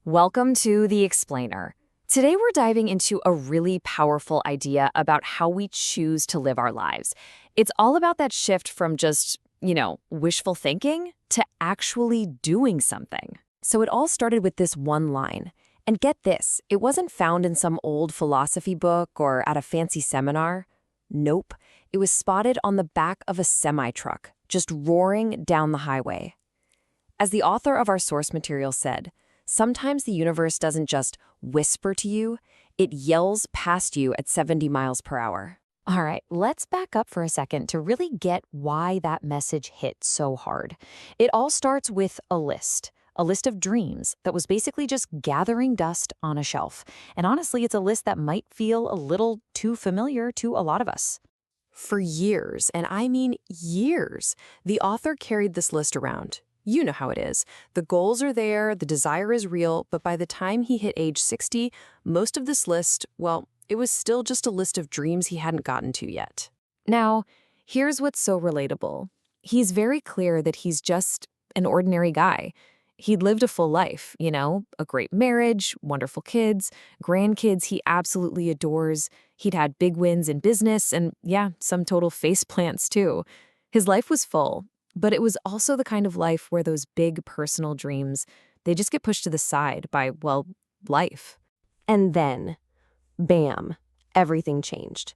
Welcome to The Explainer. Today we're diving into a really powerful idea about how we choose to live our lives. It's all about that shift from just, wishful thinking to actually doing something. So it all started with this one line. And get this, it wasn't found in some old philosophy book or at a fancy seminar. Nope, it was spotted on the back of a semi-truck, just roaring down the highway. As the author of our source material said, sometimes the universe doesn't just whisper to you, it yells past you at 70 miles per hour. All right, let's back up for a second to really get why that message hit so hard. It all starts with a list of dreams that was basically just gathering dust on a shelf. And honestly, it's a list that might feel a little too familiar to a lot of us. For years, and I mean years, the author carried this list around. You know how it is. The goals are there, the desire is real, but by the time he hit age 60, most of this list, well, it was still just a list of dreams he hadn't gotten to yet. Now, here's what's so relatable. He's very clear that he's just an ordinary guy. He'd lived a full life, a great marriage, wonderful kids, grandkids he absolutely adores. He'd had big wins in business and, some total faceplants too. His life was full. But it was also the kind of life where those big personal dreams, they just get pushed to the side by, life. And then, bam, everything changed.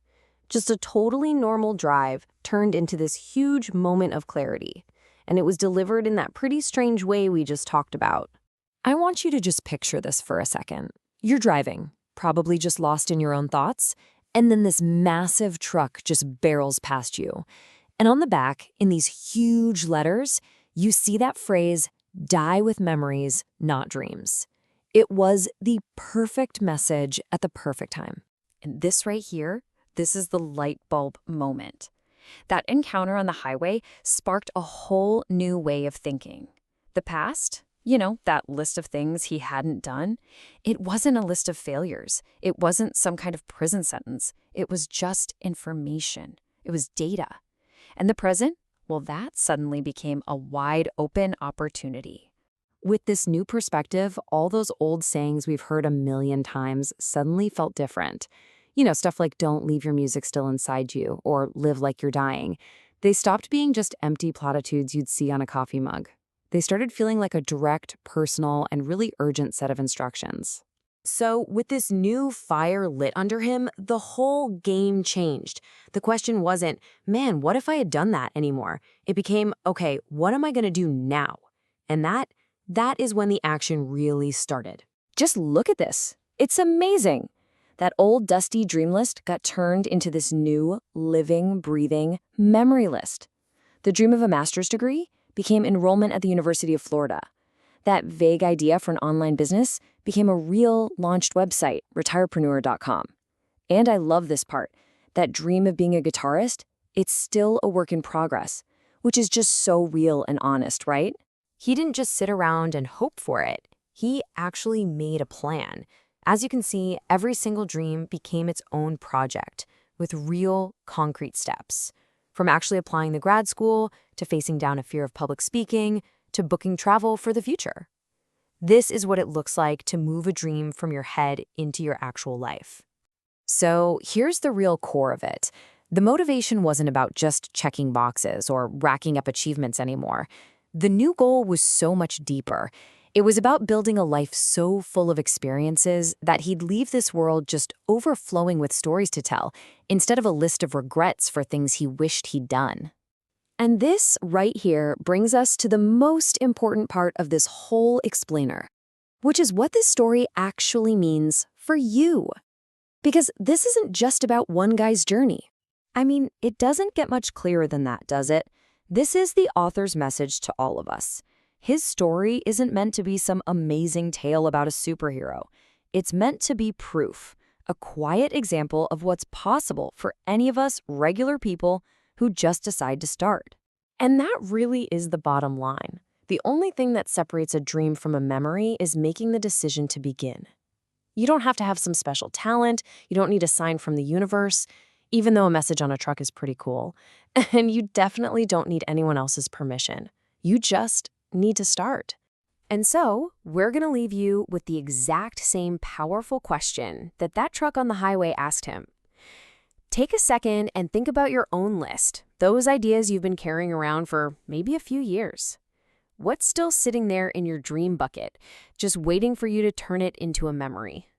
Just a totally normal drive turned into this huge moment of clarity. And it was delivered in that pretty strange way we just talked about. I want you to just picture this for a second. You're driving, probably just lost in your own thoughts, and then this massive truck just barrels past you. And on the back, in these huge letters, you see that phrase, die with memories, not dreams. It was the perfect message at the perfect time. And this right here, this is the light bulb moment. That encounter on the highway sparked a whole new way of thinking. The past, that list of things he hadn't done, it wasn't a list of failures. It wasn't some kind of prison sentence. It was just information. It was data. And the present, that suddenly became a wide open opportunity. With this new perspective, all those old sayings we've heard a million times suddenly felt different. Stuff like don't leave your music still inside you or live like you're dying. They stopped being just empty platitudes you'd see on a coffee mug. They started feeling like a direct, personal, and really urgent set of instructions. So with this new fire lit under him, the whole game changed. The question wasn't, man, what if I had done that anymore? It became, okay, what am I going to do now? And that is when the action really started. Just look at this. It's amazing. That old dusty dream list got turned into this new, living, breathing memory list. The dream of a master's degree became enrollment at the University of Florida. That vague idea for an online business became a real launched website, retirepreneur.com. And I love this part. That dream of being a guitarist, it's still a work in progress, which is just so real and honest, right? He didn't just sit around and hope for it. He actually made a plan. As you can see, every single dream became its own project with real, concrete steps. From actually applying to grad school, to facing down a fear of public speaking, to booking travel for the future. This is what it looks like to move a dream from your head into your actual life. So here's the real core of it. The motivation wasn't about just checking boxes or racking up achievements anymore. The new goal was so much deeper. It was about building a life so full of experiences that he'd leave this world just overflowing with stories to tell, instead of a list of regrets for things he wished he'd done. And this right here brings us to the most important part of this whole explainer, which is what this story actually means for you. Because this isn't just about one guy's journey. I mean, it doesn't get much clearer than that, does it? This is the author's message to all of us. His story isn't meant to be some amazing tale about a superhero. It's meant to be proof, a quiet example of what's possible for any of us regular people who just decide to start. And that really is the bottom line. The only thing that separates a dream from a memory is making the decision to begin. You don't have to have some special talent. You don't need a sign from the universe, even though a message on a truck is pretty cool. And you definitely don't need anyone else's permission. You just need to start. And so, we're going to leave you with the exact same powerful question that truck on the highway asked him. Take a second and think about your own list, those ideas you've been carrying around for maybe a few years. What's still sitting there in your dream bucket, just waiting for you to turn it into a memory?